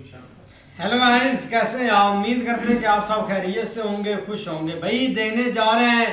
Hello guys, कैसे हैं आप? उम्मीद करते हैं कि आप सब खैरियत से होंगे, खुश होंगे। भाई देने जा रहे हैं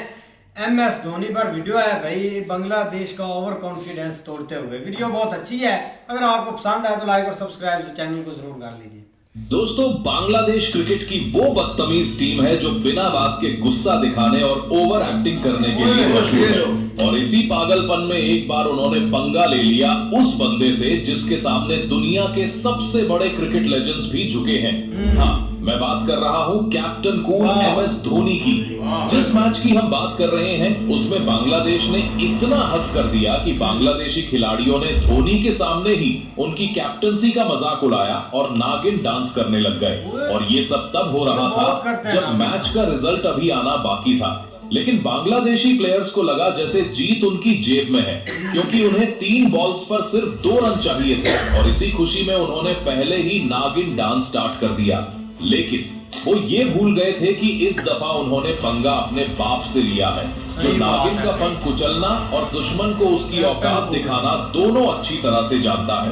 MS धोनी पर वीडियो है भाई, बांग्लादेश का ओवर कॉन्फिडेंस तोड़ते हुए। वीडियो बहुत अच्छी है, अगर आपको पसंद आए तो लाइक और सब्सक्राइब से चैनल को जरूर कर लीजिए। दोस्तों, बांग्लादेश क्रिकेट की वो बदतमीज टीम है जो बिना बात के गुस्सा दिखाने और ओवर एक्टिंग करने के लिए मशहूर है। और इसी पागलपन में एक बार उन्होंने पंगा ले लिया उस बंदे से जिसके सामने दुनिया के सबसे बड़े क्रिकेट लेजेंड्स भी झुके हैं। हाँ, मैं बात कर रहा हूँ कैप्टन कूल MS धोनी की। जिस मैच की हम बात कर रहे हैं उसमें बांग्लादेश ने इतना हद कर दिया कि बांग्लादेशी खिलाड़ियों ने धोनी के सामने ही उनकी कैप्टनसी का मजाक उड़ाया और नागिन डांस करने लग गए। और ये सब तब हो रहा था जब मैच का रिजल्ट अभी आना बाकी था। लेकिन बांग्लादेशी प्लेयर्स को लगा जैसे जीत उनकी जेब में है, क्योंकि उन्हें 3 बॉल्स पर सिर्फ 2 रन चाहिए थे और इसी खुशी में उन्होंने पहले ही नागिन डांस स्टार्ट कर दिया। लेकिन वो ये भूल गए थे कि इस दफा उन्होंने पंगा अपने बाप से लिया है, जो नागिन का फन कुचलना और दुश्मन को उसकी औकात दिखाना दोनों अच्छी तरह से जानता है।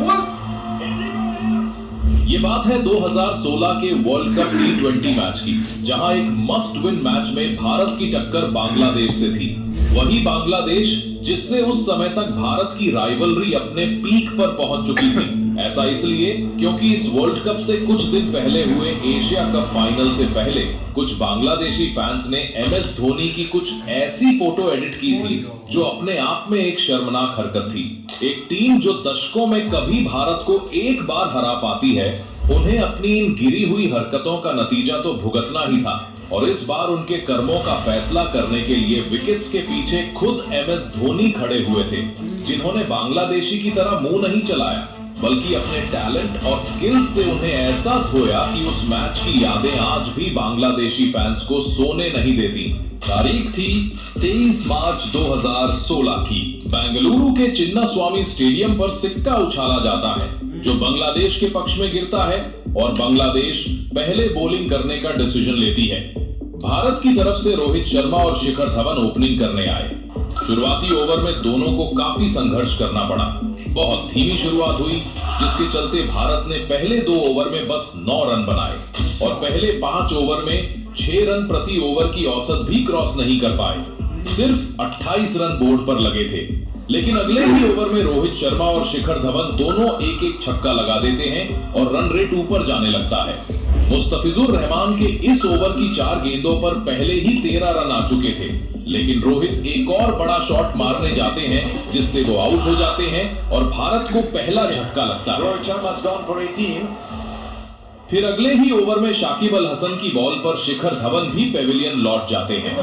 ये बात है 2016 के वर्ल्ड कप T20 मैच की, जहां एक मस्ट विन मैच में भारत की टक्कर बांग्लादेश से थी। वही बांग्लादेश जिससे उस समय तक भारत की राइवलरी अपने पीक पर पहुंच चुकी थी। ऐसा इसलिए क्योंकि इस वर्ल्ड कप से कुछ दिन पहले हुए एशिया कप फाइनल से पहले कुछ बांग्लादेशी फैंस ने MS धोनी की कुछ ऐसी फोटो एडिट की थी जो अपने आप में एक शर्मनाक हरकत थी। एक टीम जो दशकों में कभी भारत को एक बार हरा पाती है, उन्हें अपनी इन गिरी हुई हरकतों का नतीजा तो भुगतना ही था। और इस बार उनके कर्मों का फैसला करने के लिए विकेट्स के पीछे खुद MS धोनी खड़े हुए थे, जिन्होंने बांग्लादेशी की तरह मुंह नहीं चलाया बल्कि अपने टैलेंट और स्किल्स से उन्हें ऐसा धोया कि उस मैच की यादें आज भी बांग्लादेशी फैंस को सोने नहीं देती। तारीख थी 23 मार्च 2016 की। बेंगलुरु के चिन्नास्वामी स्टेडियम पर सिक्का उछाला जाता है जो बांग्लादेश के पक्ष में गिरता है और बांग्लादेश पहले बॉलिंग करने का डिसीजन लेती है। भारत की तरफ से रोहित शर्मा और शिखर धवन ओपनिंग करने आए। शुरुआती ओवर में दोनों को काफी संघर्ष करना पड़ा। बहुत धीमी शुरुआत हुई, जिसके चलते भारत ने पहले 2 ओवर में बस 9 रन बनाए और पहले 5 ओवर में 6 रन प्रति ओवर की औसत भी क्रॉस नहीं कर पाए। सिर्फ 28 रन बोर्ड पर लगे थे। लेकिन अगले ही ओवर में रोहित शर्मा और शिखर धवन दोनों एक छक्का लगा देते हैं और रन रेट ऊपर जाने लगता है। मुस्तफिजुर रहमान के इस ओवर की 4 गेंदों पर पहले ही 13 रन आ चुके थे, लेकिन रोहित एक और बड़ा शॉट मारने जाते हैं जिससे वो आउट हो जाते हैं और भारत को पहला झटका लगता है। फिर अगले ही ओवर में शाकिब अल हसन की बॉल पर शिखर धवन भी पेविलियन लौट जाते हैं।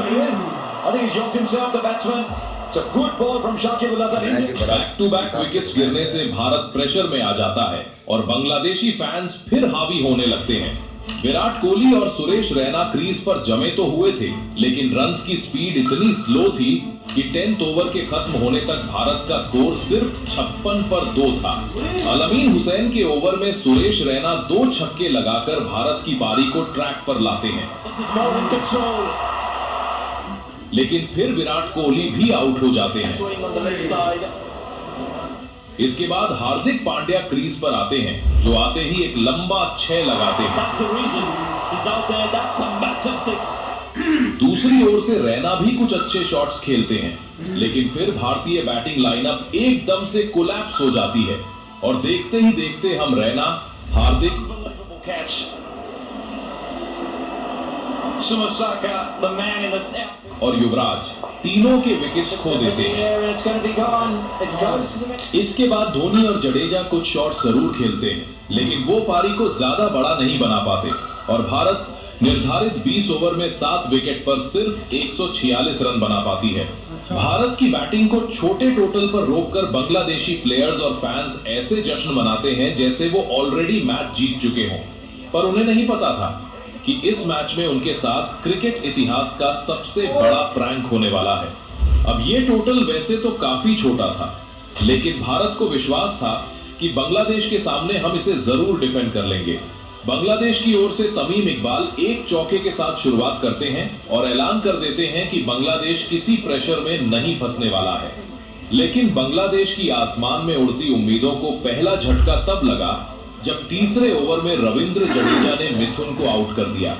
बैक टू बैक विकेट्स गिरने से भारत प्रेशर में आ जाता है और बांग्लादेशी फैंस फिर हावी होने लगते हैं। विराट कोहली और सुरेश रैना क्रीज पर जमे तो हुए थे, लेकिन रन्स की स्पीड इतनी स्लो थी कि 10th ओवर के खत्म होने तक भारत का स्कोर सिर्फ 56 पर 2 था। अलमीन हुसैन के ओवर में सुरेश रैना 2 छक्के लगाकर भारत की पारी को ट्रैक पर लाते हैं, लेकिन फिर विराट कोहली भी आउट हो जाते हैं। इसके बाद हार्दिक पांड्या क्रीज पर आते हैं, जो आते ही एक लंबा 6 लगाते हैं। दूसरी ओर से रैना भी कुछ अच्छे शॉट्स खेलते हैं, लेकिन फिर भारतीय बैटिंग लाइनअप एकदम से कोलैप्स हो जाती है और देखते ही देखते हम रैना, हार्दिक और युवराज तीनों के विकेट्स खो देते हैं। इसके बाद धोनी और जडेजा कुछ शॉट जरूर खेलते हैं, लेकिन वो पारी को ज्यादा बड़ा नहीं बना पाते और भारत निर्धारित 20 ओवर में 7 विकेट पर सिर्फ 146 रन बना पाती है। भारत की बैटिंग को छोटे टोटल पर रोककर बांग्लादेशी प्लेयर्स और फैंस ऐसे जश्न मनाते हैं जैसे वो ऑलरेडी मैच जीत चुके हों, पर उन्हें नहीं पता था कि इस मैच में उनके साथ क्रिकेट इतिहास का सबसे बड़ा प्रैंक होने वाला है। अब ये टोटल वैसे तो काफी छोटा था, लेकिन भारत को विश्वास था कि बांग्लादेश के सामने हम इसे जरूर डिफेंड कर लेंगे। बांग्लादेश की ओर से तमीम इकबाल एक चौके के साथ शुरुआत करते हैं और ऐलान कर देते हैं कि बांग्लादेश किसी प्रेशर में नहीं फंसने वाला है। लेकिन बांग्लादेश की आसमान में उड़ती उम्मीदों को पहला झटका तब लगा जब तीसरे ओवर में रविंद्र जडेजा ने मिथुन को आउट कर दिया।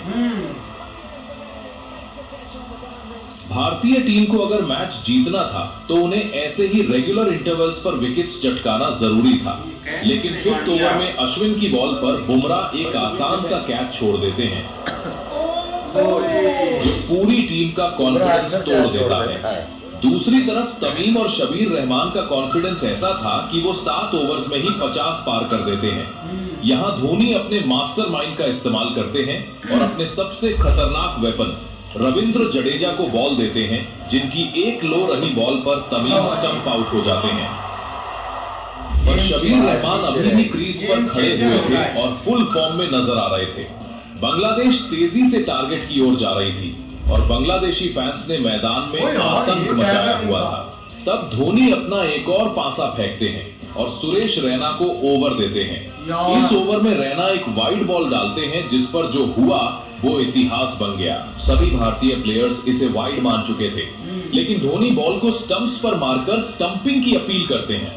भारतीय टीम को अगर मैच जीतना था तो उन्हें ऐसे ही रेगुलर इंटरवल्स पर विकेट्स चटकाना जरूरी था, लेकिन फिफ्थ ओवर में अश्विन की बॉल पर बुमराह एक आसान सा कैच छोड़ देते हैं जो पूरी टीम का कॉन्फिडेंस तोड़ देता है। दूसरी तरफ तमीम और शबीर रहमान का कॉन्फिडेंस ऐसा था कि वो 7 ओवर्स में ही 50 पार कर देते हैं। यहाँ धोनी अपने मास्टरमाइंड का इस्तेमाल करते हैं और अपने सबसे खतरनाक वेपन रविंद्र जडेजा को बॉल देते हैं, जिनकी एक लो रही बॉल पर तमीम स्टंप आउट हो जाते हैं और शबीर रहमान अभी भी क्रीज पर खड़े हुए थे और फुल फॉर्म में नजर आ रहे थे। बांग्लादेश तेजी से टारगेट की ओर जा रही थी और बांग्लादेशी फैंस ने मैदान में आतंक मचाया हुआ था। तब धोनी अपना एक और पासा फेंकते हैं और सुरेश रैना को ओवर देते हैं। इस ओवर में रैना एक वाइड बॉल डालते हैं जिस पर जो हुआ वो इतिहास बन गया। सभी भारतीय प्लेयर्स इसे वाइड मान चुके थे, लेकिन धोनी बॉल को स्टंप्स पर मारकर स्टंपिंग की अपील करते हैं।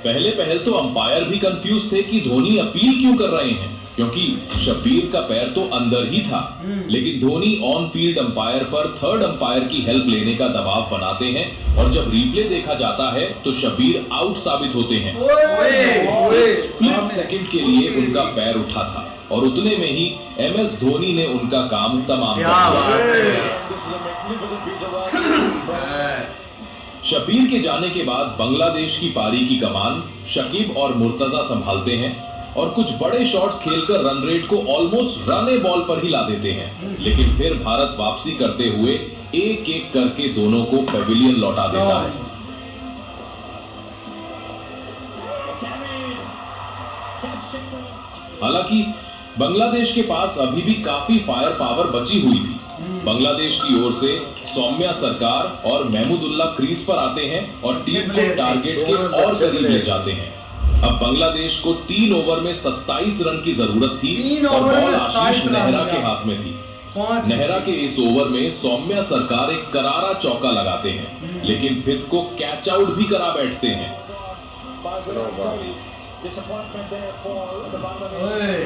पहले तो अंपायर भी कंफ्यूज थे कि धोनी अपील क्यों कर रहे हैं, क्योंकि शब्बीर का पैर तो अंदर ही था। लेकिन धोनी ऑन फील्ड अंपायर पर थर्ड अंपायर की हेल्प लेने का दबाव बनाते हैं और जब रिप्ले देखा जाता है तो शब्बीर आउट साबित होते हैं। स्प्लिट सेकंड के लिए उनका पैर उठा था और उतने में ही MS धोनी ने उनका काम तमाम कर दिया। शब्बीर के जाने के बाद बांग्लादेश की पारी की कमान शकीब और मुर्तजा संभालते हैं और कुछ बड़े शॉट्स खेलकर रन रेट को ऑलमोस्ट रन ए बॉल पर ही ला देते हैं। लेकिन फिर भारत वापसी करते हुए एक एक करके दोनों को पेविलियन लौटा देता है। हालांकि बांग्लादेश के पास अभी भी काफी फायर पावर बची हुई थी। बांग्लादेश की ओर से सौम्या सरकार और महमूदुल्लाह क्रीज पर आते हैं और टीम को टारगेट के और करीब ले जाते हैं। अब बांग्लादेश को 3 ओवर में 27 रन की जरूरत थी और बॉल आशीष नेहरा के हाथ में थी। नेहरा के इस ओवर में सौम्या सरकार एक करारा चौका लगाते हैं, लेकिन फिर को कैच आउट भी करा बैठते हैं।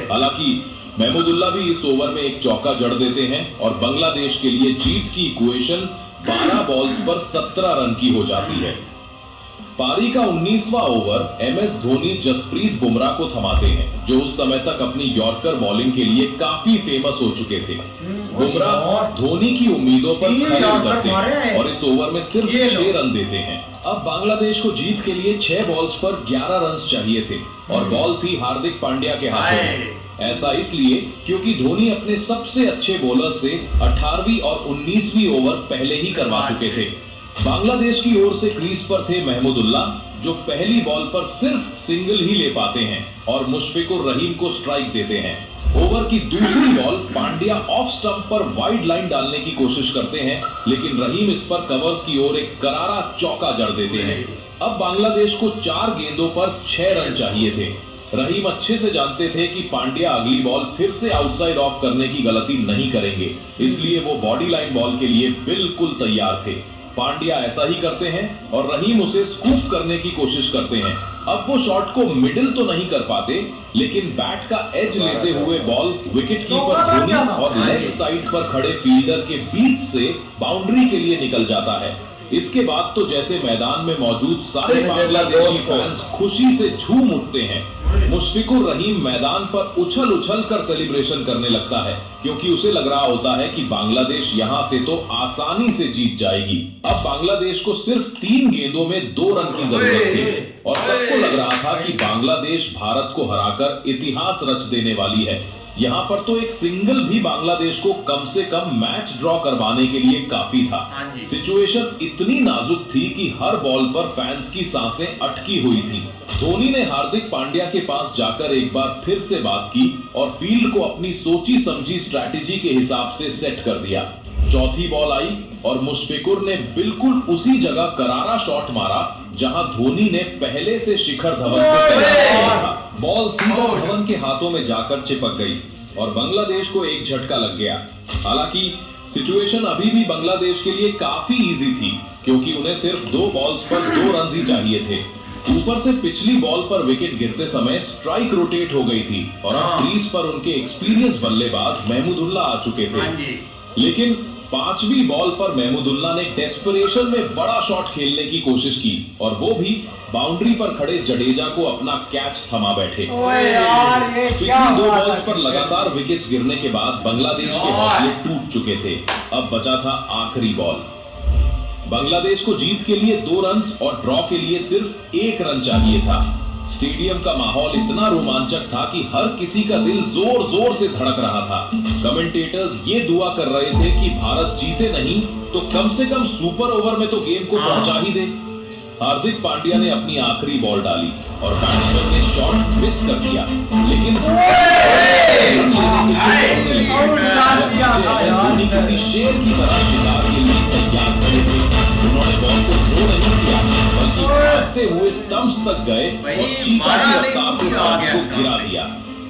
हालांकि महमूदुल्लाह भी इस ओवर में एक चौका जड़ देते हैं और बांग्लादेश के लिए जीत की इक्वेशन 12 बॉल्स पर 17 रन की हो जाती है। पारी का 19वां ओवर MS धोनी जसप्रीत बुमराह को थमाते हैं, जो उस समय तक अपनी यॉर्कर बॉलिंग के लिए काफी फेमस हो चुके थे। बुमराह धोनी की उम्मीदों पर खरे उतरते हैं और इस ओवर में सिर्फ 6 रन देते हैं। अब बांग्लादेश को जीत के लिए 6 बॉल्स पर 11 रन चाहिए थे और बॉल थी हार्दिक पांड्या के हाथों में। ऐसा इसलिए क्योंकि धोनी अपने सबसे अच्छे बॉलर से 18वीं और 19वीं ओवर पहले ही करवा चुके थे। बांग्लादेश की ओर से क्रीज पर थे महमूदुल्लाह, जो पहली बॉल पर सिर्फ सिंगल ही ले पाते हैं और मुशफिकुर रहीम को स्ट्राइक देते हैं। ओवर की दूसरी बॉल पांड्या ऑफ स्टंप पर वाइड लाइन डालने की कोशिश करते हैं, लेकिन रहीम इस पर कवर्स की ओर एक करारा चौका जड़ देते हैं। अब बांग्लादेश को 4 गेंदों पर 6 रन चाहिए थे। रहीम अच्छे से जानते थे कि पांड्या अगली बॉल फिर से आउटसाइड ऑफ करने की गलती नहीं करेंगे, इसलिए वो बॉडी लाइन बॉल के लिए बिल्कुल तैयार थे। पांड्या ऐसा ही करते हैं और रहीम उसे स्कूप करने की कोशिश करते हैं। अब वो शॉट को मिडिल तो नहीं कर पाते, लेकिन बैट का एज लेते हुए बॉल विकेट कीपर धोनी और लेग साइड पर खड़े फील्डर के बीच से बाउंड्री के लिए निकल जाता है। इसके बाद तो जैसे मैदान में मौजूद सारे बांग्लादेशी फैंस खुशी से झूम उठते हैं। मुशफिकुर रहीम मैदान पर उछल उछल कर सेलिब्रेशन करने लगता है, क्योंकि उसे लग रहा होता है कि बांग्लादेश यहां से तो आसानी से जीत जाएगी। अब बांग्लादेश को सिर्फ 3 गेंदों में 2 रन की जरूरत थी और सबको लग रहा था कि बांग्लादेश भारत को हराकर इतिहास रच देने वाली है। यहाँ पर तो एक सिंगल भी बांग्लादेश को कम से कम मैच ड्रॉ करवाने के लिए काफी था। सिचुएशन इतनी नाजुक थी कि हर बॉल पर फैंस की सांसें अटकी हुई थी। धोनी ने हार्दिक पांड्या के पास जाकर एक बार फिर से बात की और फील्ड को अपनी सोची समझी स्ट्रैटेजी के हिसाब से सेट कर दिया। चौथी बॉल आई और मुशफिकुर ने बिल्कुल उसी जगह करारा शॉट मारा जहां धोनी ने पहले से शिखर धवन को तैयार किया था। बॉल सीधा धवन के हाथों में जाकर चिपक गई और बांग्लादेश को एक झटका लग गया। हालांकि सिचुएशन अभी भी बांग्लादेश के लिए काफी इजी थी, क्योंकि उन्हें सिर्फ 2 बॉल्स पर 2 रन ही चाहिए थे। ऊपर से पिछली बॉल पर विकेट गिरते समय स्ट्राइक रोटेट हो गई थी और अब क्रीज पर उनके एक्सपीरियंस बल्लेबाज महमूदुल्लाह आ चुके थे। लेकिन पांचवी बॉल पर महमूदुल्लाह ने डेस्परेशन में बड़ा शॉट खेलने की कोशिश की और वो भी बाउंड्री पर खड़े जडेजा को अपना कैच थमा बैठे। पिछली दो बॉल्स पर लगातार विकेट्स गिरने के बाद बांग्लादेश के हौसले टूट चुके थे। अब बचा था आखिरी बॉल। बांग्लादेश को जीत के लिए 2 रन और ड्रॉ के लिए सिर्फ 1 रन चाहिए था। स्टेडियम का माहौल इतना रोमांचक था कि हर किसी का दिल जोर जोर से धड़क रहा था। कमेंटेटर्स ये दुआ कर रहे थे कि भारत जीते नहीं तो कम से कम सुपर ओवर में तो गेम को पहुंचा ही दे। हार्दिक पांड्या ने अपनी आखिरी बॉल डाली और बैट्समैन ने शॉट मिस कर दिया, लेकिन धोनी किसी शेर की तरह शिकार के लिए तैयार खड़े थे। उन्होंने बॉल को थ्रो नहीं किया बल्कि भागते हुए स्टंप्स तक गए और चीता की रफ्तार से शॉट को गिरा दिया।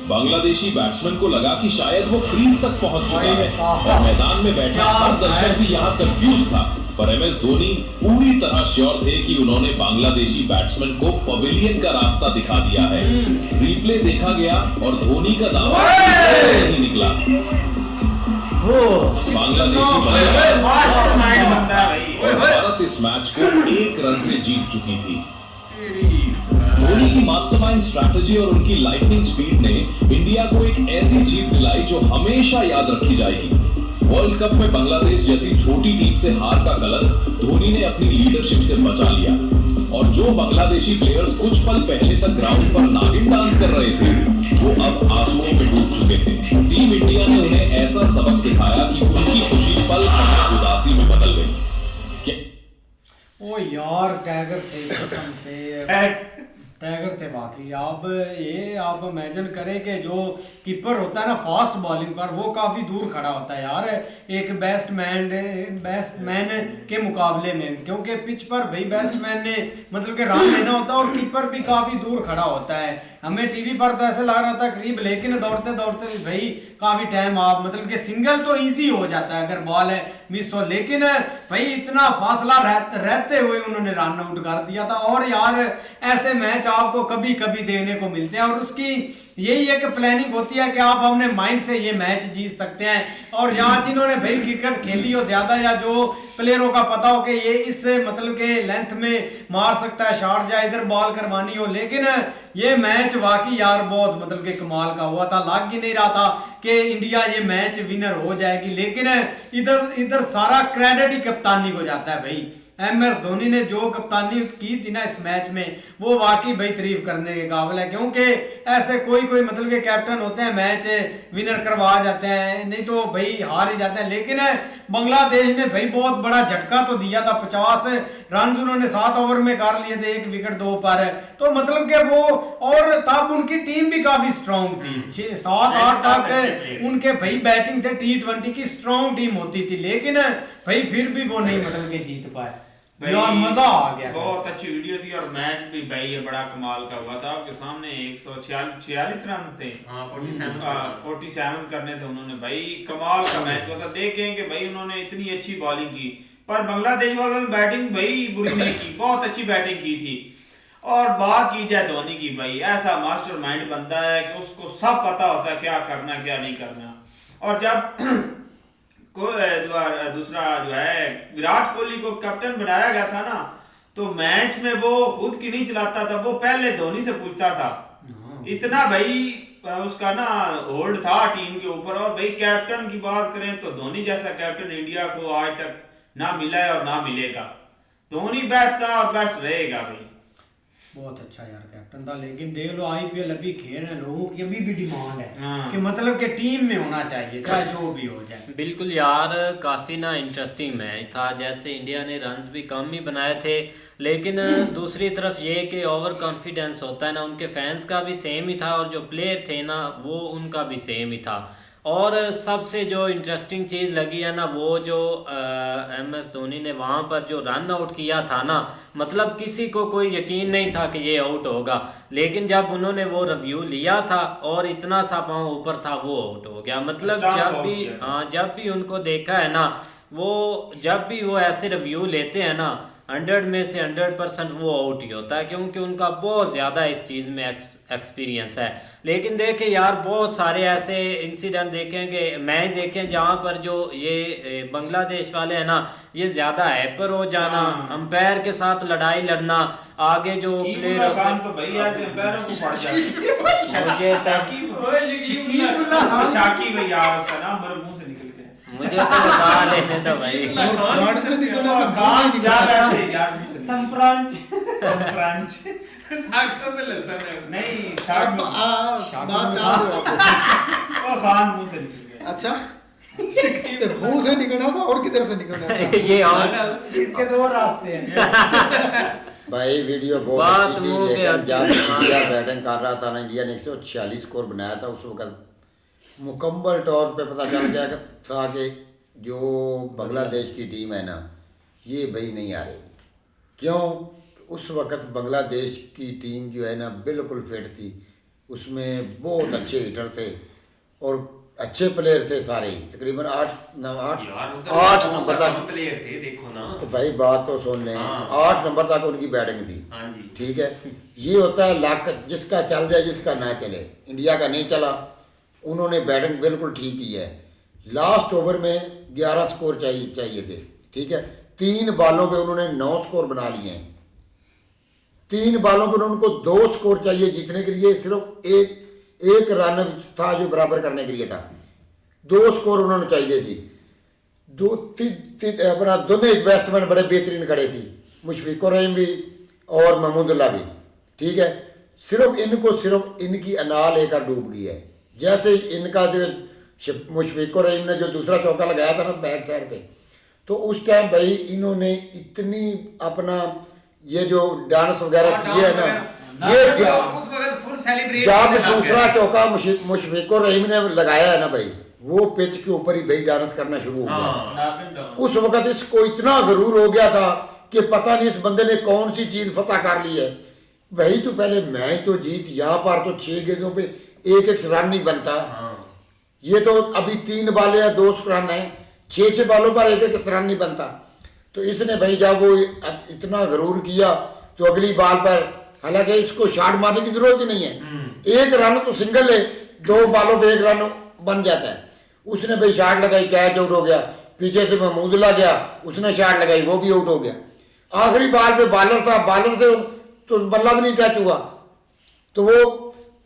बांग्लादेशी बैट्समैन को लगा कि शायद वो क्रीज तक पहुंच चुके हैं और मैदान में बैठा हर दर्शक भी यहाँ कंफ्यूज था, पर एमएस धोनी पूरी तरह श्योर थे कि उन्होंने बांग्लादेशी बैट्समैन को पवेलियन का रास्ता दिखा दिया है। रिप्ले देखा गया और धोनी का दावा नहीं निकला। बांग्लादेशी भारत इस मैच को 1 रन से जीत चुकी थी। धोनी की मास्टरमाइंड स्ट्रैटेजी और उनकी लाइटनिंग स्पीड ने इंडिया को एक ऐसी जीत दिलाई जो हमेशा याद रखी जाएगी। वर्ल्ड कप में बांग्लादेश जैसी छोटी टीम से हार का कलंक धोनी ने अपनी लीडरशिप से बचा लिया और जो बांग्लादेशी प्लेयर्स कुछ पल पहले तक ग्राउंड पर नागिन डांस कर रहे थे वो अब आंसुओं में डूब चुके थे। टीम इंडिया ने उन्हें ऐसा सबक सिखाया कि उनकी खुशी पल भर उदासी में बदल गई। ओ यार टैगर थे कसम से, टैगर थे बाकी। अब ये आप इमेजिन करें कि जो कीपर होता है ना फास्ट बॉलिंग पर, वो काफ़ी दूर खड़ा होता है यार एक बैट्समैन के मुकाबले में, क्योंकि पिच पर भाई बैट्समैन ने मतलब कि रन लेना होता है और कीपर भी काफ़ी दूर खड़ा होता है। हमें टीवी पर तो ऐसा लग रहा था करीब, लेकिन दौड़ते दौड़ते भी भाई काफ़ी टाइम आप मतलब कि सिंगल तो इजी हो जाता है अगर बॉल है मिस हो, लेकिन भाई इतना फासला रहते हुए उन्होंने रन आउट कर दिया था। और यार ऐसे मैच आपको कभी कभी देखने को मिलते हैं और उसकी यही एक प्लानिंग होती है कि आप अपने माइंड से ये मैच जीत सकते हैं। और यहाँ जिन्होंने भाई क्रिकेट खेली हो ज्यादा या जो प्लेयरों का पता हो कि ये इस मतलब के लेंथ में मार सकता है शॉट या इधर बॉल करवानी हो, लेकिन ये मैच वाकई यार बहुत मतलब के कमाल का हुआ था। लग ही नहीं रहा था कि इंडिया ये मैच विनर हो जाएगी, लेकिन इधर सारा क्रेडिट ही कप्तानी को जाता है भाई। एमएस धोनी ने जो कप्तानी की थी ना इस मैच में वो वाकई भाई तारीफ करने के काबिल है, क्योंकि ऐसे कोई मतलब के कैप्टन होते हैं मैच विनर करवा जाते हैं, नहीं तो भाई हार ही जाते हैं। लेकिन बांग्लादेश ने भाई बहुत बड़ा झटका तो दिया था। 50 रन उन्होंने 7 ओवर में कर लिए थे, 1 विकेट 2 पर, तो मतलब के वो और तब उनकी टीम भी काफी स्ट्रांग थी। 6-7-8 तक उनके भाई बैटिंग थे, T20 की स्ट्रांग टीम होती थी, लेकिन भाई फिर भी वो नहीं मतलब के जीत पाए। यार मजा आ गया, बहुत अच्छी वीडियो थी और मैच भी भाई ये बड़ा कमाल का हुआ था। आपके सामने 146 रन थे, 47 करने थे उन्होंने, भाई कमाल का मैच हुआ था। देखें कि भाई उन्होंने इतनी अच्छी बॉलिंग की, पर बांग्लादेश वालों ने बैटिंग भाई बुरी नहीं की, बहुत अच्छी बैटिंग की थी। और बात की जाए धोनी की, भाई ऐसा मास्टरमाइंड बनता है कि उसको सब पता होता है क्या करना क्या नहीं करना। और जब दूसरा जो है विराट कोहली को कैप्टन बनाया गया था ना, तो मैच में वो खुद की नहीं चलाता था, वो पहले धोनी से पूछता था। इतना भाई उसका ना होल्ड था टीम के ऊपर। और भाई कैप्टन की बात करें तो धोनी जैसा कैप्टन इंडिया को आज तक ना मिला है और ना मिलेगा। धोनी बेस्ट था और बेस्ट रहेगा भाई, बहुत अच्छा यार कैप्टन था। लेकिन देख लो आईपीएल अभी खेल रहे लोगों की अभी भी डिमांड है कि मतलब कि टीम में होना चाहिए चाहे जो भी हो जाए। बिल्कुल यार, काफ़ी ना इंटरेस्टिंग मैच था। जैसे इंडिया ने रन्स भी कम ही बनाए थे, लेकिन दूसरी तरफ ये कि ओवर कॉन्फिडेंस होता है ना, उनके फैंस का भी सेम ही था और जो प्लेयर थे ना वो उनका भी सेम ही था। और सबसे जो इंटरेस्टिंग चीज़ लगी है ना, वो जो एमएस धोनी ने वहाँ पर जो रन आउट किया था ना, मतलब किसी को कोई यकीन नहीं था कि ये आउट होगा, लेकिन जब उन्होंने वो रिव्यू लिया था और इतना सा पाँव ऊपर था वो आउट हो गया। मतलब जब भी उनको देखा है ना, वो जब भी वो ऐसे रिव्यू लेते हैं ना 100 में से 100% वो आउट ही होता है, क्योंकि उनका बहुत ज़्यादा इस चीज़ में एक्सपीरियंस है। लेकिन देखें यार, बहुत सारे ऐसे इंसिडेंट देखें कि मैं देखें जहाँ पर जो ये बांग्लादेश वाले हैं ना, ये ज़्यादा हाइपर हो जाना, अंपायर के साथ लड़ाई लड़ना, आगे जो प्लेयर खान तो भाई ऐसे अंपायरों को पड़ जाए। शाकिब है यार, उसका नाम मेरे मुंह से निकल गया, मुझे तो बता लेने दो भाई। संप्रांच नहीं, वो खान मुंह से निकल गया। अच्छा, मुंह से निकलना था और किधर से निकलना था? ये और इसके दो रास्ते हैं। भाई वीडियो बहुत अच्छी थी, लेकिन जब इंडिया बैटिंग कर रहा था ना, इंडिया ने 146 स्कोर बनाया था, उस वक्त मुकम्मल तौर पे पता चल गया था कि जो बांग्लादेश की टीम है ना, ये भाई नहीं आ रही। क्यों? उस वक्त बांग्लादेश की टीम जो है ना बिल्कुल फिट थी, उसमें बहुत अच्छे हिटर थे और अच्छे प्लेयर थे सारे, तकरीबन 8 नंबर तक प्लेयर थे, देखो ना। तो भाई बात तो सुन लें, 8 नंबर तक उनकी बैटिंग थी। हाँ जी, ठीक है, ये होता है लक, जिसका चल जाए जिसका ना चले। इंडिया का नहीं चला, उन्होंने बैटिंग बिल्कुल ठीक की है। लास्ट ओवर में 11 स्कोर चाहिए थे, ठीक है, 3 बॉलों पे उन्होंने 9 स्कोर बना लिए हैं। 3 बॉलों पर उनको 2 स्कोर चाहिए जीतने के लिए, सिर्फ एक रन था जो बराबर करने के लिए था। 2 स्कोर उन्होंने चाहिए थी। अपना दोनों बैट्समैन बड़े बेहतरीन खड़े थी, मुशफिकुर रहीम भी और महमूदुल्लाह भी, ठीक है। सिर्फ इनकी अनाल लेकर डूब गई है। जैसे इनका जो मुशफिकुर रहीम ने जो दूसरा चौका लगाया था ना बैक साइड पे, तो उस टाइम भाई इन्होंने इतनी अपना ये जो डांस वगैरह किए है ना, ये उस वक्त फुल सेलिब्रेट जब दूसरा चौका मुशफिकुर रहीम ने लगाया है ना भाई, वो पिच के ऊपर ही भाई डांस करना शुरू हो गया। उस वक्त इसको इतना गरूर हो गया था कि पता नहीं इस बंदे ने कौन सी चीज फतह कर ली है। वही तो पहले मैच तो जीत, यहाँ पर तो 6 गेंदों पे 1 रन नहीं बनता। ये तो अभी 3 बालें हैं, 2 रन है, 6 बालों पर 1 रन नहीं बनता। तो इसने भाई जब वो इतना गरूर किया तो अगली बाल पर, हालांकि इसको शॉट मारने की जरूरत ही नहीं है, 1 रन तो सिंगल है, 2 बालों पे 1 रन बन जाता है। उसने भाई शॉट लगाई, कैच आउट हो गया। पीछे से महमूदुल्लाह गया, उसने शॉट लगाई, वो भी आउट हो गया। आखिरी बाल पे बॉलर था, बॉलर से तो बल्ला भी नहीं टच हुआ। तो वो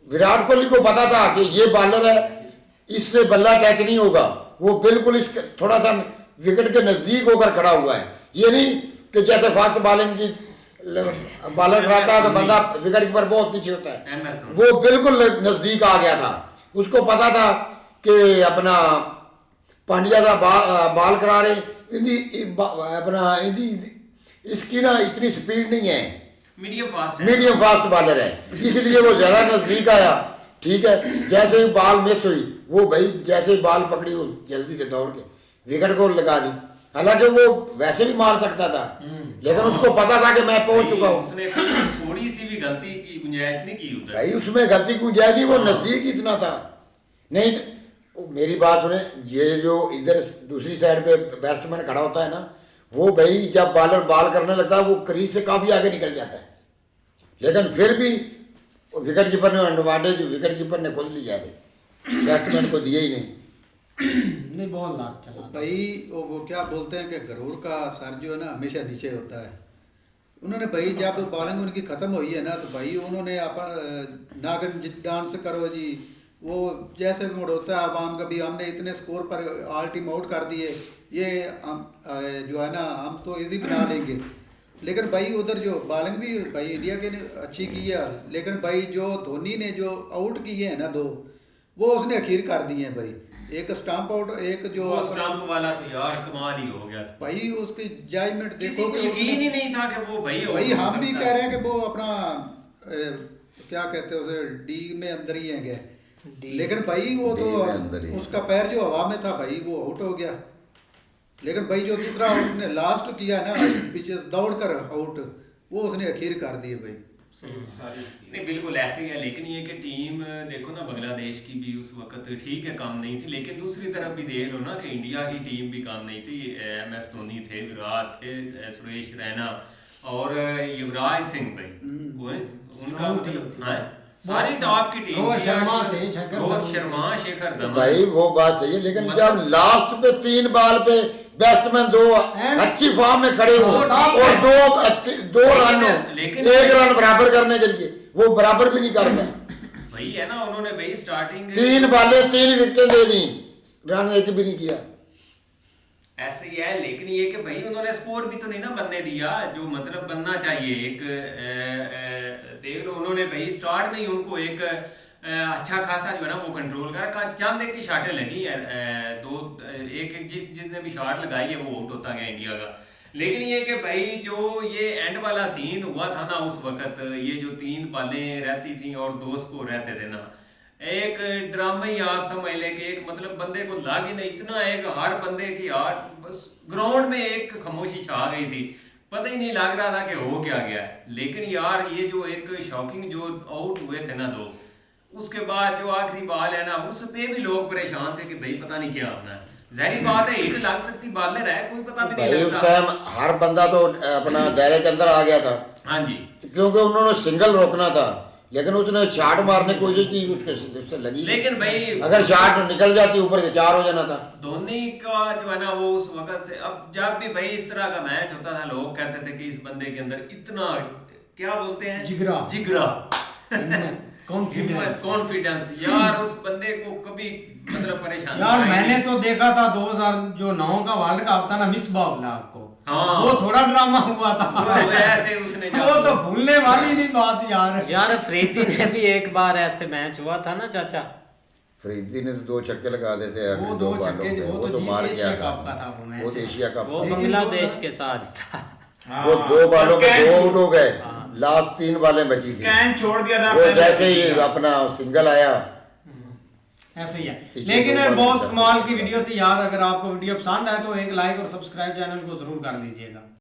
विराट कोहली को पता था कि ये बॉलर है, इससे बल्ला टच नहीं होगा। वो बिल्कुल इस थोड़ा सा विकेट के नजदीक होकर खड़ा हुआ है। ये नहीं कि जैसे फास्ट बॉलिंग की बॉलर कराता है तो बंदा विकेट कीपर बहुत पीछे होता है, वो बिल्कुल नजदीक आ गया था। उसको पता था कि अपना पांड्या का बॉल करा रहे, अपना इसकी ना इतनी स्पीड नहीं है, मीडियम फास्ट बॉलर है, इसलिए वो ज्यादा नजदीक आया। ठीक है, जैसे ही बॉल मिस हुई, वो भाई जैसे ही बॉल पकड़ी वो जल्दी से दौड़ के विकेट को लगा दी। हालांकि वो वैसे भी मार सकता था, लेकिन उसको पता था कि मैं पहुंच चुका हूँ। उसने थोड़ी सी भी गलती की गुंजाइश नहीं की उधर। भाई उसमें गलती की गुंजाइश नहीं, वो नजदीक इतना था। नहीं तो मेरी बात सुने, ये जो इधर दूसरी साइड पे बैट्समैन खड़ा होता है ना, वो भाई जब बॉलर बॉल करने लगता है वो क्रीज से काफी आगे निकल जाता है, लेकिन फिर भी विकेट कीपर ने एडवांटेज विकेट कीपर ने खुद लिया, भाई बैट्समैन को दिए ही नहीं। नहीं बहुत लाख चला भाई वो क्या बोलते हैं कि गरूर का सर जो है ना हमेशा नीचे होता है। उन्होंने भाई जब बॉलिंग उनकी ख़त्म हुई है ना, तो भाई उन्होंने अपन नागन डांस करो जी, वो जैसे भी मोड़ होता है आवाम का भी, हमने इतने स्कोर पर ऑल टीम आउट कर दिए, ये जो है ना हम तो इजी बना लेंगे। लेकिन भाई उधर जो बॉलिंग भी भाई इंडिया के ने अच्छी की है, लेकिन भाई जो धोनी ने जो आउट किए हैं ना 2, वो उसने अखीर कर दिए हैं भाई। एक स्टंप आउट, एक जो स्टंप वाला तो यार कमाल ही हो गया था भाई। उसकी जजमेंट देखो कि यकीन ही नहीं था कि वो भाई हम भी कह रहे हैं कि वो अपना क्या कहते हैं उसे डी में अंदर ही है, लेकिन भाई वो तो उसका पैर जो हवा में था भाई वो आउट हो गया। लेकिन भाई जो दूसरा उसने लास्ट किया ना पीछे दौड़ कर आउट, वो उसने अखीर कर दिए भाई। नहीं बिल्कुल ऐसे ही है, लेकिन ये कि टीम देखो ना बांग्लादेश की भी उस वक्त ठीक है काम नहीं थी, लेकिन दूसरी तरफ भी देख लो ना कि इंडिया की टीम भी काम नहीं थी। MS धोनी थे, विराट थे, सुरेश रैना, और युवराज सिंह भाई वो उनका Strong मतलब team हाँ, सारी टॉप की टीम रोहित थी। शर्मा थे, शेखर रोहित धवन शर्मा, थे। शेखर धवन। भाई वो बात सही है, लेकिन मतलब- जब लास्ट पे 3 बॉल पे बैट्समैन 2 अच्छी फॉर्म में खड़े हो वो ठीक और है। 2 रन हो, लेकिन- 1 रन बराबर करने के लिए वो बराबर भी नहीं कर पाए। वही है ना, उन्होंने भाई स्टार्टिंग 3 बॉलें 3 विकेटें दे दी, रन एक भी नहीं किया। ऐसे ही है, लेकिन ये कि भाई उन्होंने स्कोर भी तो नहीं ना बनने दिया जो मतलब बनना चाहिए। एक देख लो, उन्होंने भाई स्टार्ट में ही उनको एक अच्छा खासा जो है ना वो कंट्रोल कर चंद एक की शाटें लगी है, एक जिसने भी शाट लगाई है वो आउट होता गया इंडिया का। लेकिन ये कि भाई जो ये एंड वाला सीन हुआ था ना उस वक्त, ये जो 3 बॉलें रहती थी और 2 स्कोर रहते थे ना, एक ड्रामा ही आप समझ लें कि एक मतलब बंदे को लाग ही नहीं, इतना एक हर बंदे की यार बस ग्राउंड में एक खामोशी छा गई थी, पता ही नहीं लग रहा था कि हो क्या गया। लेकिन यार ये जो एक शॉकिंग जो आउट हुए थे ना 2, उसके बाद जो आखिरी बॉल है ना उस पे भी लोग परेशान थे कि भाई पता नहीं क्या होना है। जाहिर बात है हिट लग सकती, बॉलर है कोई पता भी नहीं भाई उस लगता। टाइम हर बंदा तो अपना दायरे के अंदर आ गया था, हाँ जी, क्योंकि उन्होंने सिंगल रोकना था, लेकिन उसने शॉट मारने की कोशिश की, उससे लगी। लेकिन भाई अगर शॉट निकल जाती ऊपर से 4 हो जाना था। धोनी का जो है ना वो उस वक्त से, अब जब भी भाई इस तरह का मैच होता था लोग कहते थे कि इस बंदे के अंदर इतना क्या बोलते हैं, जिगरा कॉन्फिडेंस यार, उस बंदे को कभी मतलब परेशानी यार आई मैंने नहीं। तो देखा था 2009 का वर्ल्ड कप था ना, मिस बावला को, हाँ। वो थोड़ा ड्रामा हुआ था, वो ऐसे उसने वो तो भूलने वाली नहीं बात यार। यार अफरीदी ने भी एक बार ऐसे मैच हुआ था ना चाचा, फरीदी ने तो 2 छक्के लगा देते हैं वो अगले 2 2 बालों छक्के, पे, वो वो तो तो मार जीत गया एशिया कप का था वो मैच। वो तो एशिया कप वो था। बांग्लादेश के साथ था। वो 2 बालों में 2 आउट हो गए, हाँ। लास्ट 3 बॉलें बची थी, कैन छोड़ दिया था वो अपने जैसे मैच ही में। अपना सिंगल आया। ऐसे ही है, पीछे लेकिन 2 बॉल बहुत बचा। कमाल की वीडियो थी यार। अगर आपको वीडियो पसंद आए तो एक लाइक और सब्सक्राइब चैनल को जरूर कर लीजिएगा।